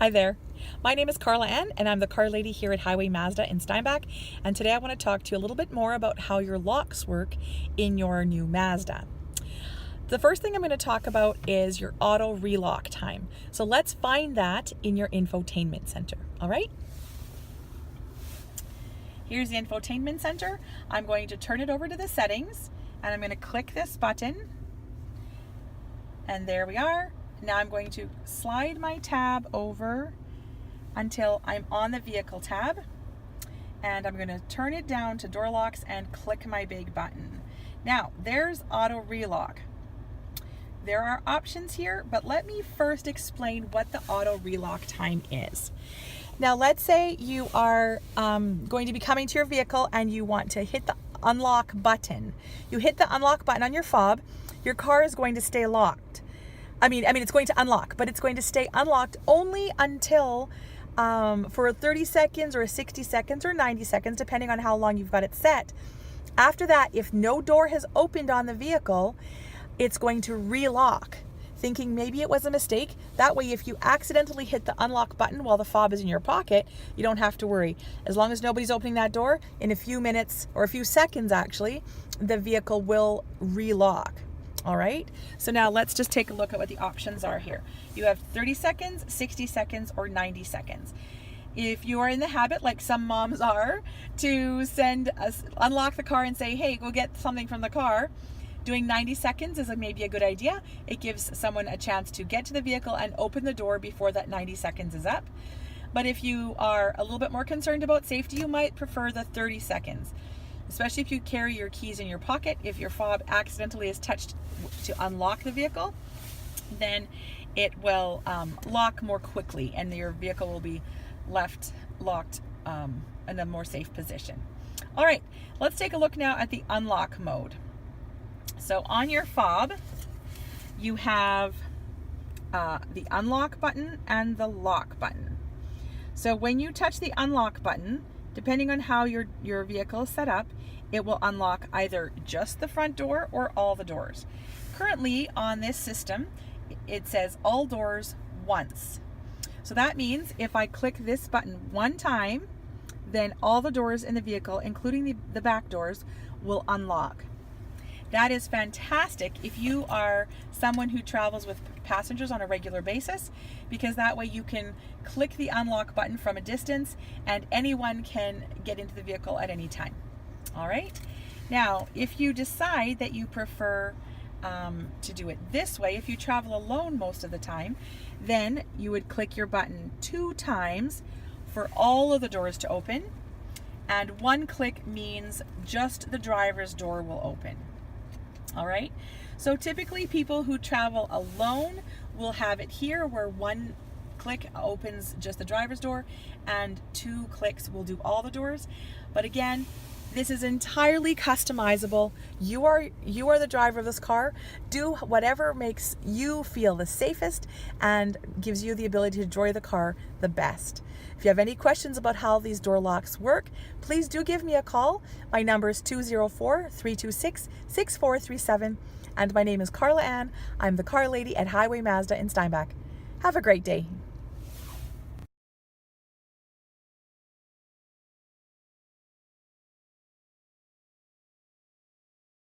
Hi there. My name is Carla Ann and I'm the car lady here at Highway Mazda in Steinbach, and today I want to talk to you a little bit more about how your locks work in your new Mazda. The first thing I'm going to talk about is your auto relock time. So let's find that in your infotainment center. All right? Here's the infotainment center. I'm going to turn it over to the settings and I'm going to click this button. And there we are. Now I'm going to slide my tab over until I'm on the vehicle tab, and I'm going to turn it down to door locks and click my big button. Now there's auto relock. There are options here, but let me first explain what the auto relock time is. Now let's say you are going to be coming to your vehicle and you want to hit the unlock button. You hit the unlock button on your fob, your car is going to stay locked. I mean, it's going to unlock, but it's going to stay unlocked only until for 30 seconds or 60 seconds or 90 seconds, depending on how long you've got it set. After that, if no door has opened on the vehicle, it's going to relock, thinking maybe it was a mistake. That way, if you accidentally hit the unlock button while the fob is in your pocket, you don't have to worry. As long as nobody's opening that door, in a few minutes or a few seconds actually, the vehicle will relock. All right, so now let's just take a look at what the options are here. You have 30 seconds, 60 seconds, or 90 seconds. If you are in the habit, like some moms are, to unlock the car and say, hey, go get something from the car, doing 90 seconds is maybe a good idea. It gives someone a chance to get to the vehicle and open the door before that 90 seconds is up. But if you are a little bit more concerned about safety, you might prefer the 30 seconds. Especially if you carry your keys in your pocket. If your fob accidentally is touched to unlock the vehicle, then it will lock more quickly and your vehicle will be left locked in a more safe position. All right, let's take a look now at the unlock mode. So on your fob, you have the unlock button and the lock button. So when you touch the unlock button, depending on how your vehicle is set up, it will unlock either just the front door or all the doors. Currently on this system, it says all doors once. So that means if I click this button one time, then all the doors in the vehicle, including the back doors, will unlock. That is fantastic if you are someone who travels with passengers on a regular basis, because that way you can click the unlock button from a distance and anyone can get into the vehicle at any time. All right. Now, if you decide that you prefer to do it this way, if you travel alone most of the time, then you would click your button 2 times for all of the doors to open, and 1 click means just the driver's door will open. All right, so typically people who travel alone will have it here where 1 click opens just the driver's door and 2 clicks will do all the doors. But again, this is entirely customizable. You are the driver of this car. Do whatever makes you feel the safest and gives you the ability to enjoy the car the best. If you have any questions about how these door locks work, please do give me a call. My number is 204-326-6437, and my name is Carla Ann. I'm the car lady at Highway Mazda in Steinbach. Have a great day.